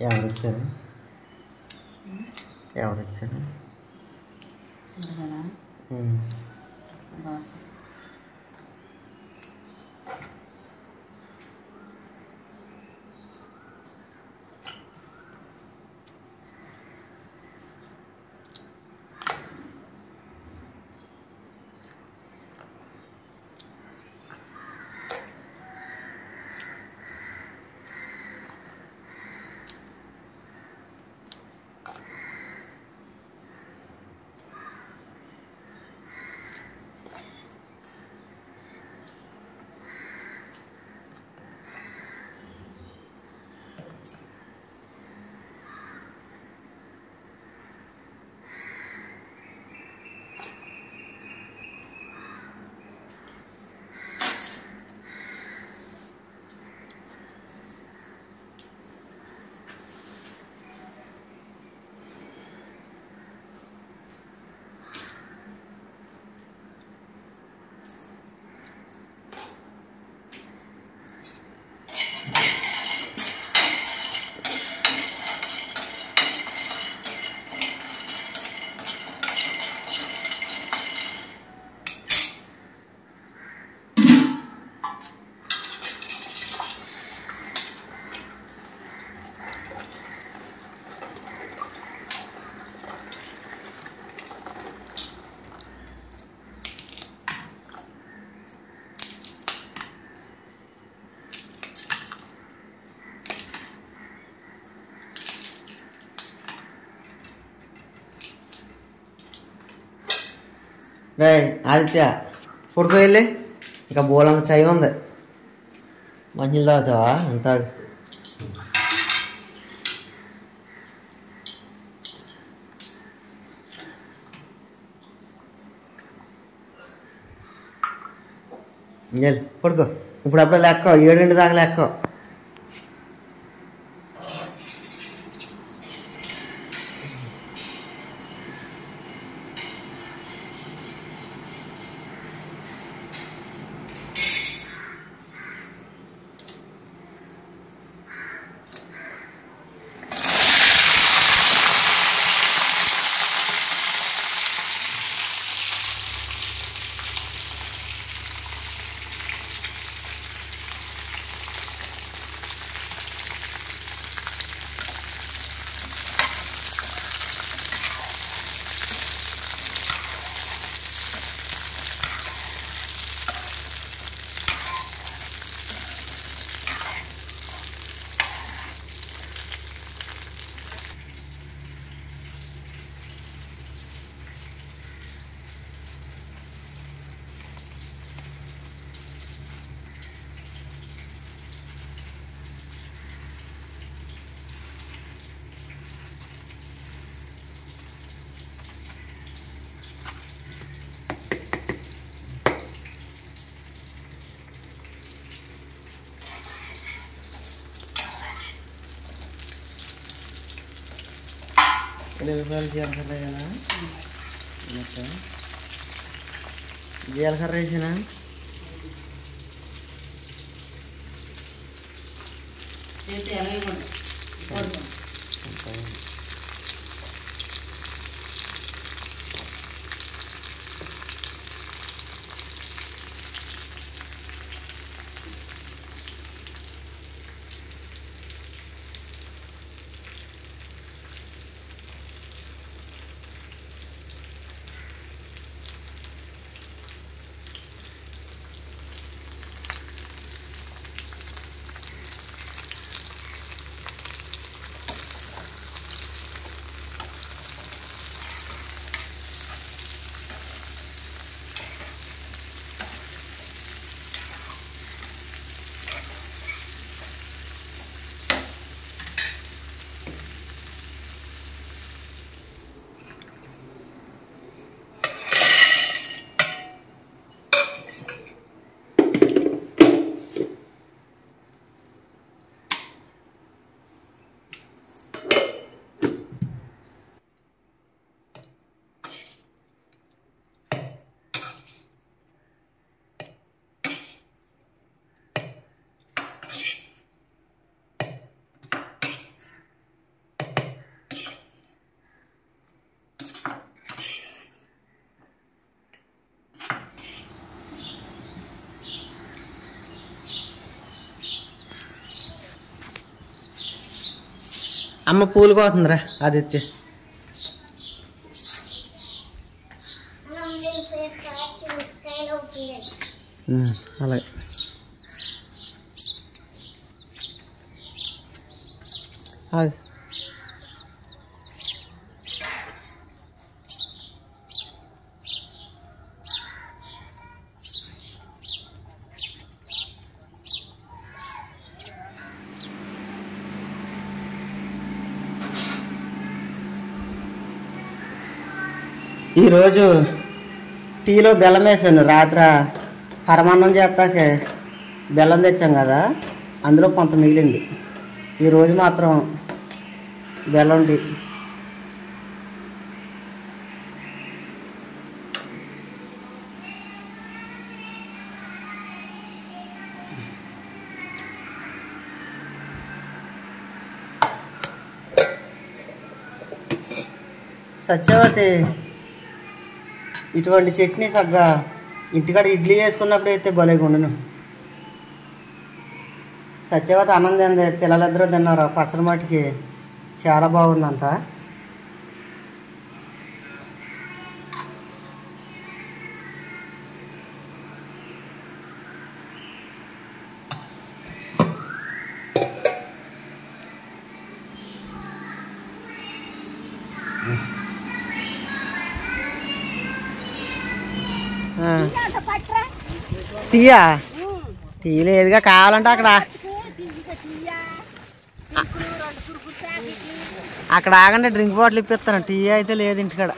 ఎవరొచ్చారు? ఎవరొచ్చారు? రే ఆదిత్య పడుకో వెళ్ళి, ఇంకా బోలంత టైం ఉంది. మంచిగా తాగుతావా? అంతా వెళ్ళి పడుకో. ఇప్పుడు అప్పుడే లెక్క 7 దాకా లెక్క. జీలకర్ర వేయాలా? జీలకర్ర వేసినా అమ్మ పూలు కోతుందిరా ఆదిత్య. అలాగే ఈరోజు టీలో బెల్లం వేసాను. రాత్రి పరమాన్నం చేస్తాకే బెల్లం తెచ్చాం కదా, అందులో కొంత మిగిలింది. ఈరోజు మాత్రం బెల్లం టీ. సత్యవతి ఇటువంటి చట్నీ సగ్గా ఇంటికాడ ఇడ్లీ వేసుకున్నప్పుడు అయితే భలేగా ఉండును. సత్యవతి అన్నం తింది, పిల్లలిద్దరూ తిన్నారు. పచ్చడి మట్టికి చాలా బాగుందంట. టీయా? టీ లేదుగా, కావాలంటే అక్కడ ఆగండి, డ్రింక్ బాటిల్ ఇప్పిస్తాను. టీ అయితే లేదు ఇంటికాడ.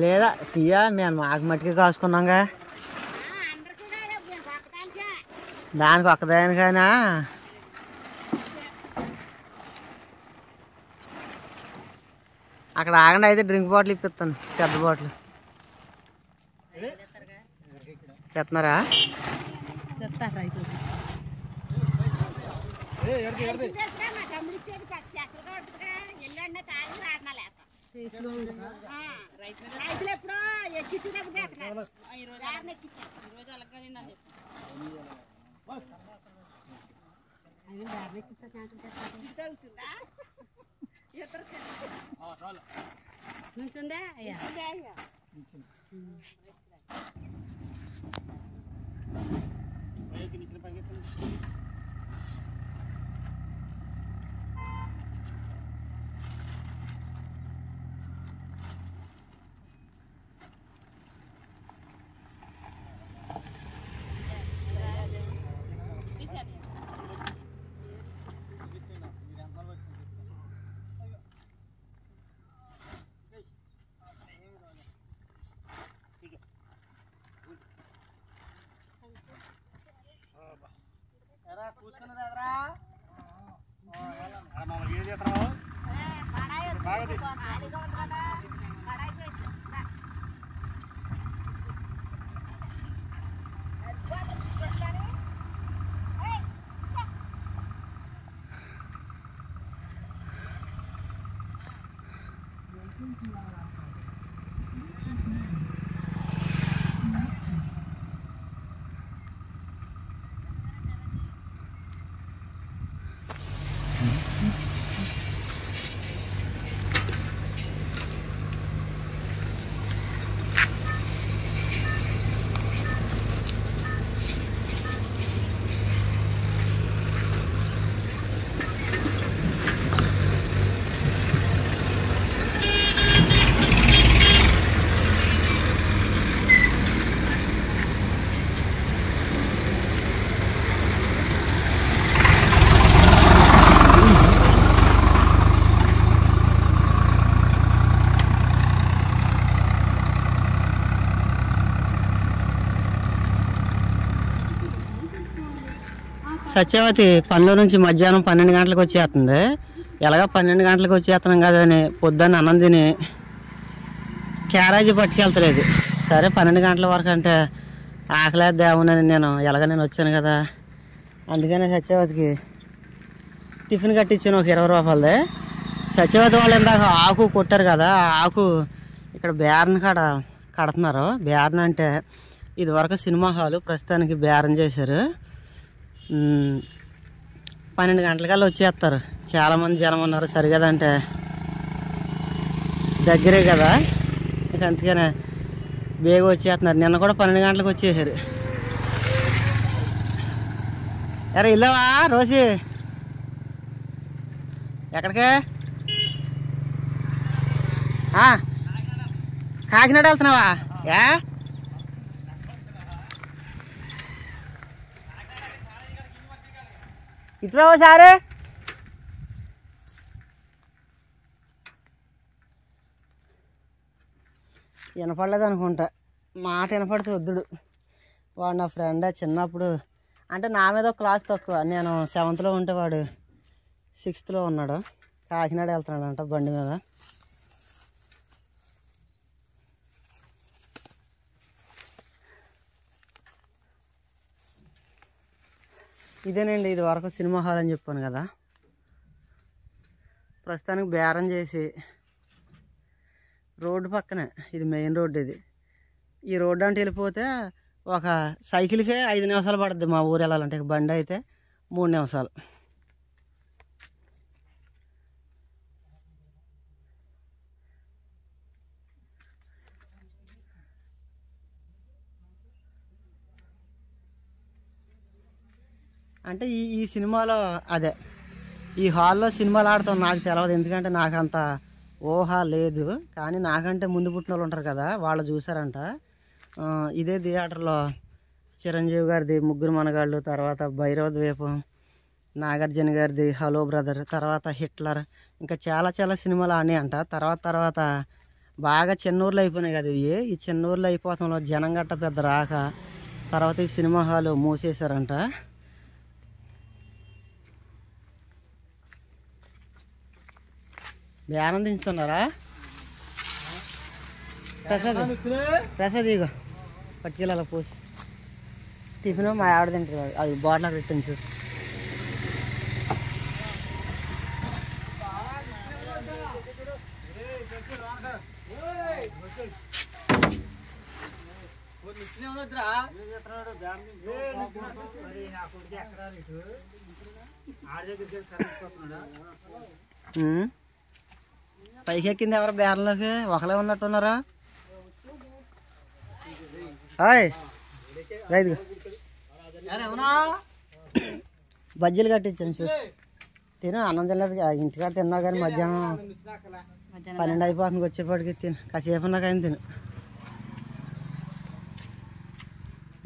లేదా టీయా? మేము మాకు మట్టికి కాసుకున్నాంగా, దానికి ఒక్కదానికైనా. అక్కడ ఆగండి, అయితే డ్రింక్ బాటిల్ ఇప్పిస్తాను, పెద్ద బాటిల్. చెప్తున్నారా? సత్యవతి పనిలో నుంచి మధ్యాహ్నం 12 గంటలకు వచ్చేస్తుంది. ఎలాగ 12 గంటలకు వచ్చేస్తున్నాం కదా అని పొద్దున్న అన్నం తిని క్యారేజీ పట్టుకెళ్తలేదు. సరే 12 గంటల వరకు అంటే ఆకలేద్దామని నేను వచ్చాను కదా, అందుకనే సత్యవతికి టిఫిన్ కట్టించాను ఒక 20 రూపాయలది. సత్యవతి వాళ్ళు ఇందాక ఆకు కొట్టారు కదా, ఆ ఆకు ఇక్కడ బేరన్ కాడ కడుతున్నారు. బేరన్ అంటే ఇది వరకు సినిమా హాలు, ప్రస్తుతానికి బేరన్ చేశారు. 12 గంటలకల్లా వచ్చేస్తారు. చాలామంది జనం ఉన్నారు సరిగదంటే దగ్గరే కదా, ఇక అందుకనే బేగ వచ్చేస్తున్నారు. నిన్న కూడా 12 గంటలకు వచ్చేసారు. అరే ఇల్లవా రోజు ఎక్కడికే? కాకినాడ వెళ్తున్నావా? ఇట్లా సారే వినపడలేదు అనుకుంటా, మాట వినపడితే వద్దుడు. వాడు నా ఫ్రెండ్ చిన్నప్పుడు, అంటే నా మీద ఒక క్లాస్ తక్కువ. నేను 7th ఉంటే వాడు 6th ఉన్నాడు. కాకినాడ వెళ్తున్నాడంట బండి మీద. ఇదేనండి ఇది వరకు సినిమా హాల్ అని చెప్పాను కదా. ప్రస్తుతానికి బేరం చేసి రోడ్డు పక్కనే, ఇది మెయిన్ రోడ్డు. ఈ రోడ్డు అంటే వెళ్ళిపోతే ఒక సైకిల్కే 5 నిమిషాలు పడుతుంది మా ఊరు వెళ్ళాలంటే. బండి అయితే 3 నిమిషాలు. అంటే ఈ సినిమాలో అదే ఈ హాల్లో సినిమాలు ఆడతాం నాకు తెలియదు, ఎందుకంటే నాకు అంత ఊహ లేదు. కానీ నాకంటే ముందు పుట్టిన వాళ్ళు ఉంటారు కదా, వాళ్ళు చూసారంట. ఇదే థియేటర్లో చిరంజీవి గారిది ముగ్గురు మనగాళ్ళు, తర్వాత భైరవ ద్వీపం, నాగార్జున గారిది హలో బ్రదర్, తర్వాత హిట్లర్, ఇంకా చాలా చాలా సినిమాలు ఆడినాయి అంట. తర్వాత బాగా చిన్నూరులో అయిపోయినాయి కదా ఈ చిన్నూరులో అయిపోతాంలో జనం గట్ట పెద్ద రాక తర్వాత ఈ సినిమా హాల్ మూసేశారంట. ఆనందిస్తున్నారా? ప్రసాద్ ఇగో పట్టుకెళ్ళాల పోసి టిఫిన్ మా ఆవిడ తింటారు, అది బాటిల్ అక్కడ పెట్టింది చూడు. పైకి ఎక్కింది ఎవరు బేరంలోకి? ఒకలే ఉన్నట్టున్నారా? రైతుగా బజ్జీలు కట్టించాను చూడు, తిను. అన్నం తినలేదు, ఇంటికాడ తిన్నా కానీ మధ్యాహ్నం 12 అయిపోతుంది వచ్చేపాటికి. తిను కాసేపు ఉన్నా కానీ తిను.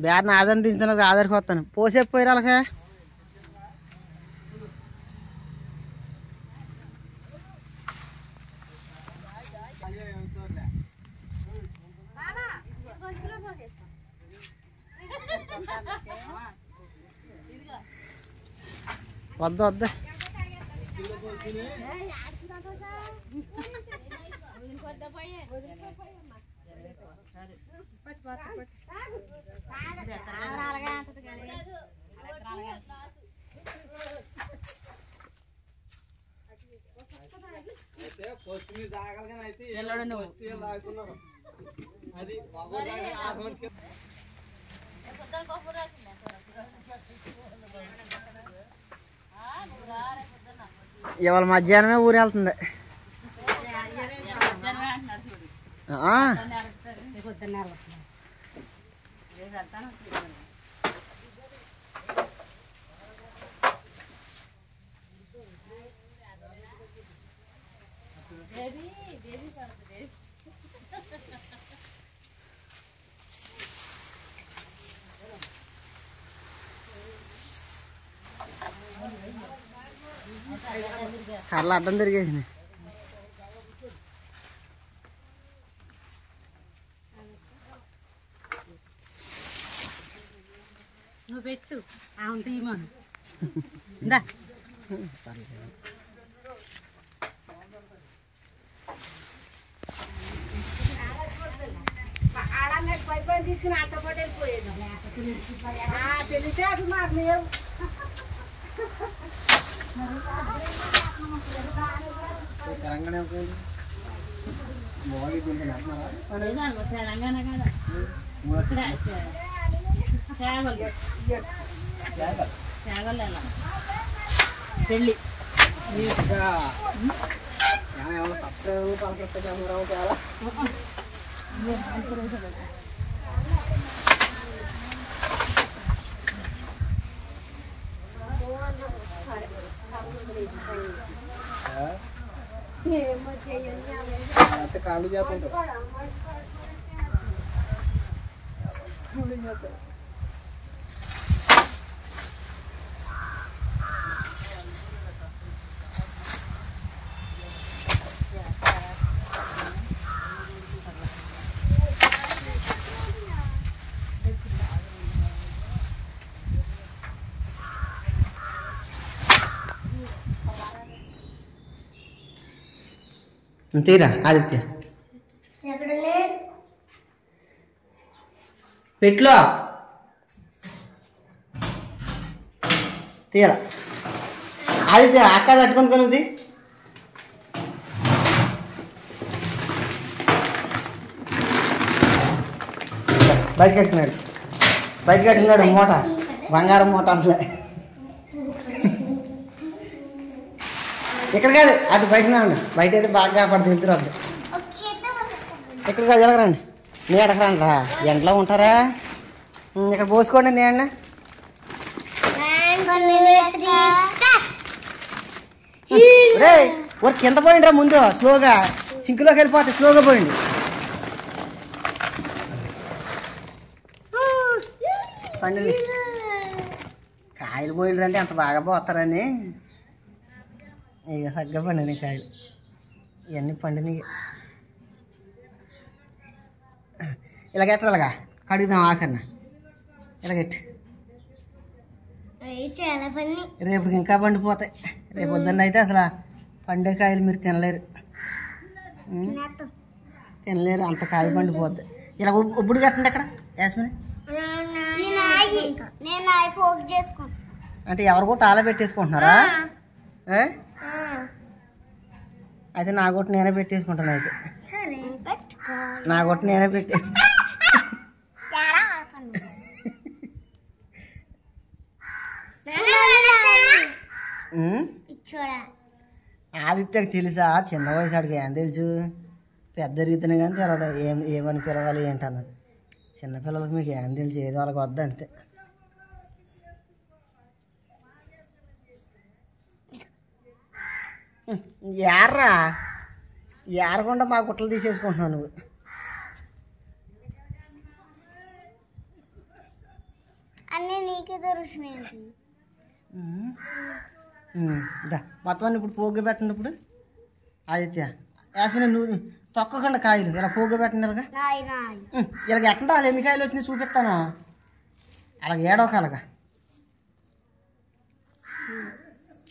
బేరని ఆధారం దించుతున్నారు, ఆధారికి వస్తాను. పోసేపు పోయి వాళ్ళకే వద్దా ఇవాళ మధ్యాహ్నమే ఊరు వెళ్తుంది. కర్రలు అడ్డం తిరిగేసింది. నువ్వు పెట్టు తీయమను. ఇందా తీసుకుని ఆటో పాటు వెళ్ళిపోయేది. తెలిస్తే అది మాకు లేవు. తెలంగాణ కదా పెళ్ళి కాళ్ళు చేస్తుంటారు తీరా ఆదిత్య పెట్లో తీరా ఆదిత్య అక్క తట్టుకుంది కనుది బయట కట్టుకున్నాడు మూట బంగారం మూట అసలే ఇక్కడ కాదు అటు బయట రండి బయట అయితే బాగా కాపాడుతుంది వెళ్తురు వద్దు ఇక్కడ కాదు ఎలాగరండి నీ ఎడకు రండి రా ఎంట్లో ఉంటారా ఇక్కడ పోసుకోండి నేను రే ఒక కింద పోయిండ్రా ముందు స్లోగా సింక్లోకి వెళ్ళిపోతే స్లోగా పోయింది పండుగ కాయలు పోయిండ్రంటే అంత బాగా పోతారని ఇక సగ్గా పండినాయి కాయలు ఇవన్నీ పండినాయి ఇలాగెట్టాలిగా కడుగుదాం ఆఖరిన ఇలాగెట్టి చాలా పండి రేపుకి ఇంకా పండిపోతాయి రేపు పొద్దున్న అయితే అసలు పండే కాయలు మీరు తినలేరు తినలేరు అంత కాయ పండిపోతాయి ఇలా ఒప్పుడు కట్టండి అక్కడ యాస్మిని అంటే ఎవరు కూడా ఆలా పెట్టేసుకుంటున్నారా అయితే నా కొట్టు నేనే పెట్టేసుకుంటాను అయితే నా కొట్టు నేనే పెట్టే ఆదిత్యకి తెలుసా చిన్న వయసు ఆడికి ఏం తెలుసు పెద్ద రీతిని కానీ తెలవదు ఏమని పిలవాలి ఏంటన్నది చిన్నపిల్లలకి మీకు ఏం తెలుసు ఏదో వాళ్ళకి వద్ద అంతే ఏర్రా ఏరకుండా మా గుట్టలు తీసేసుకుంటున్నావు నువ్వు అన్నీ నీకే దొరుకుతున్నాయి దా మొత్తం ఇప్పుడు పోగ్గు పెట్టండి ఇప్పుడు ఆదిత్య యాస్మిని నువ్వు తొక్కకుండా కాయలు ఇలా పోగ్గు పెట్టండి ఇలాగా ఇలాగ ఎట్టండి వాళ్ళు ఎన్ని కాయలు వచ్చినాయి చూపిస్తాను అలాగ ఏడవక అలాగా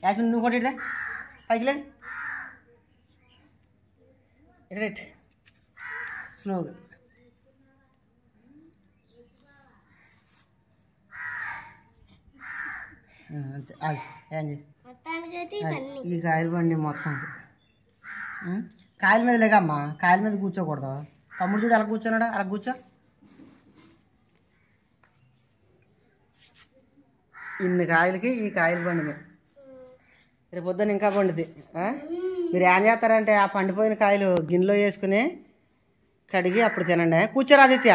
యాస్మిని నువ్వు కూడా ఇట్లా పైకి లేదు ఇక్కడ స్లోగా అంతే ఏం ఈ కాయలు బండి మొత్తం కాయల మీద లేకమ్మా కాయల మీద కూర్చోకూడదు తమ్ముడు చూడు అలా కూర్చోన్నాడా అలా కూర్చో ఇన్ని కాయలకి ఈ కాయలు బండి రేపు పొద్దున్న ఇంకా పండుద్ది మీరు ఏం చేస్తారంటే ఆ పండిపోయిన కాయలు గిన్నెలో వేసుకుని కడిగి అప్పుడు తినండి కూర్చోరు ఆదిత్య